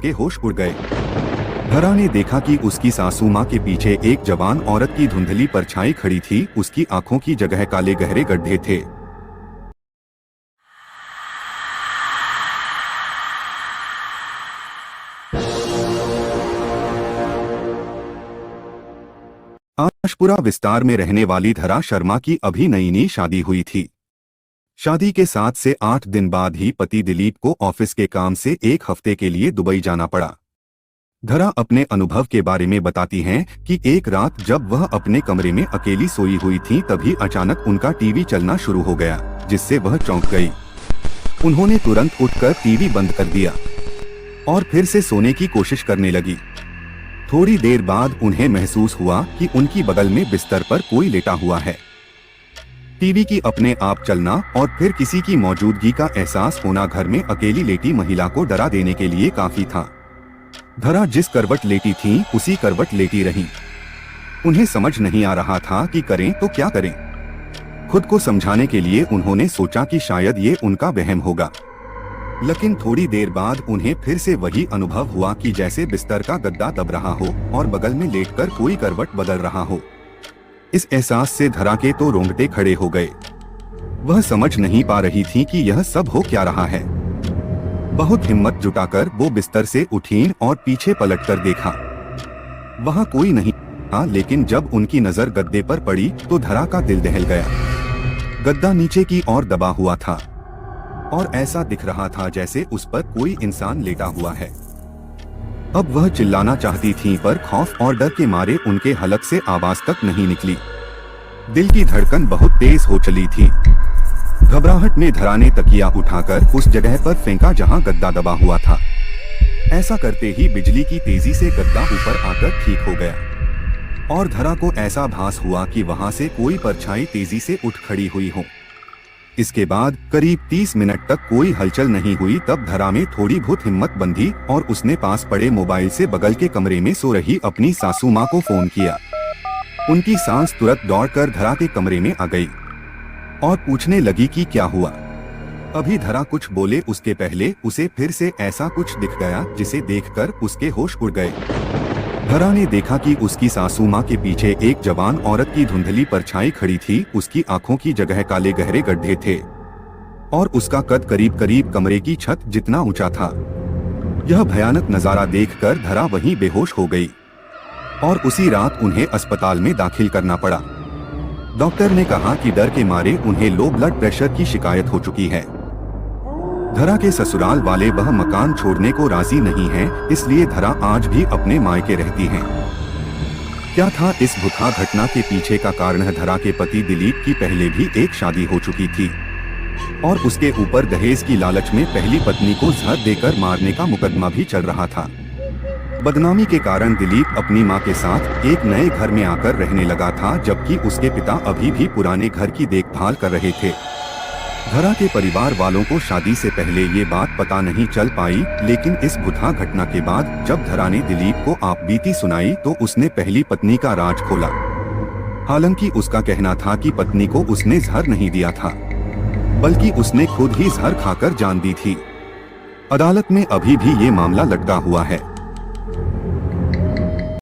के होश उड़ गए। धरा ने देखा कि उसकी सासू माँ के पीछे एक जवान औरत की धुंधली परछाई खड़ी थी। उसकी आंखों की जगह काले गहरे गड्ढे थे। आशपुरा विस्तार में रहने वाली धरा शर्मा की अभी नई शादी हुई थी। शादी के 7 से 8 दिन बाद ही पति दिलीप को ऑफिस के काम से 1 हफ्ते के लिए दुबई जाना पड़ा। धरा अपने अनुभव के बारे में बताती हैं कि एक रात जब वह अपने कमरे में अकेली सोई हुई थी तभी अचानक उनका टीवी चलना शुरू हो गया, जिससे वह चौंक गई। उन्होंने तुरंत उठकर टीवी बंद कर दिया और फिर से सोने की कोशिश करने लगी। थोड़ी देर बाद उन्हें महसूस हुआ कि उनकी बगल में बिस्तर पर कोई लेटा हुआ है। टीवी की अपने आप चलना और फिर किसी की मौजूदगी का एहसास होना घर में अकेली लेटी महिला को डरा देने के लिए काफी था। धरा जिस करवट लेटी थी उसी करवट लेटी रही। उन्हें समझ नहीं आ रहा था कि करें तो क्या करें। खुद को समझाने के लिए उन्होंने सोचा कि शायद ये उनका वहम होगा, लेकिन थोड़ी देर बाद उन्हें फिर से वही अनुभव हुआ कि जैसे बिस्तर का गद्दा दब रहा हो और बगल में लेटकर कोई करवट बदल रहा हो। इस एहसास से धरा के तो रोंगटे खड़े हो गए। वह समझ नहीं पा रही थी कि यह सब हो क्या रहा है। बहुत हिम्मत जुटाकर वो बिस्तर से उठी और पीछे पलटकर देखा। वहाँ कोई नहीं था, लेकिन जब उनकी नजर गद्दे पर पड़ी तो धरा का दिल दहल गया। गद्दा नीचे की ओर दबा हुआ था और ऐसा दिख रहा था जैसे उस पर कोई इंसान लेटा हुआ है। अब वह चिल्लाना चाहती थीं, पर खौफ और डर के मारे उनके हलक से आवाज तक नहीं निकली। दिल की धड़कन बहुत तेज हो चली थी। घबराहट में धरा ने तकिया उठाकर उस जगह पर फेंका जहां गद्दा दबा हुआ था। ऐसा करते ही बिजली की तेजी से गद्दा ऊपर आकर ठीक हो गया और धरा को ऐसा भास हुआ कि वहां से कोई परछाई तेजी से उठ खड़ी हुई हो। इसके बाद करीब 30 मिनट तक कोई हलचल नहीं हुई। तब धरा में थोड़ी बहुत हिम्मत बंधी और उसने पास पड़े मोबाइल से बगल के कमरे में सो रही अपनी सासू माँ को फोन किया। उनकी सांस तुरंत दौड़कर धरा के कमरे में आ गई और पूछने लगी कि क्या हुआ। अभी धरा कुछ बोले उसके पहले उसे फिर से ऐसा कुछ दिख गया जिसे देखकर उसके होश उड़ गए। धरा ने देखा कि उसकी सासू माँ के पीछे एक जवान औरत की धुंधली परछाई खड़ी थी। उसकी आंखों की जगह काले गहरे गड्ढे थे और उसका कद करीब करीब कमरे की छत जितना ऊंचा था। यह भयानक नजारा देखकर धरा वहीं बेहोश हो गई और उसी रात उन्हें अस्पताल में दाखिल करना पड़ा। डॉक्टर ने कहा कि डर के मारे उन्हें लो ब्लड प्रेशर की शिकायत हो चुकी है। धरा के ससुराल वाले वह मकान छोड़ने को राजी नहीं हैं, इसलिए धरा आज भी अपने मायके रहती हैं। क्या था इस भुखा घटना के पीछे का कारण? धरा के पति दिलीप की पहले भी एक शादी हो चुकी थी और उसके ऊपर दहेज की लालच में पहली पत्नी को जहर देकर मारने का मुकदमा भी चल रहा था। बदनामी के कारण दिलीप अपनी मां के साथ एक नए घर में आकर रहने लगा था, जबकि उसके पिता अभी भी पुराने घर की देखभाल कर रहे थे। धरा के परिवार वालों को शादी से पहले ये बात पता नहीं चल पाई, लेकिन इस भुता घटना के बाद जब धरा ने दिलीप को आपबीती सुनाई तो उसने पहली पत्नी का राज खोला। हालांकि उसका कहना था कि पत्नी को उसने जहर नहीं दिया था, बल्कि उसने खुद ही जहर खाकर जान दी थी। अदालत में अभी भी ये मामला लटका हुआ है।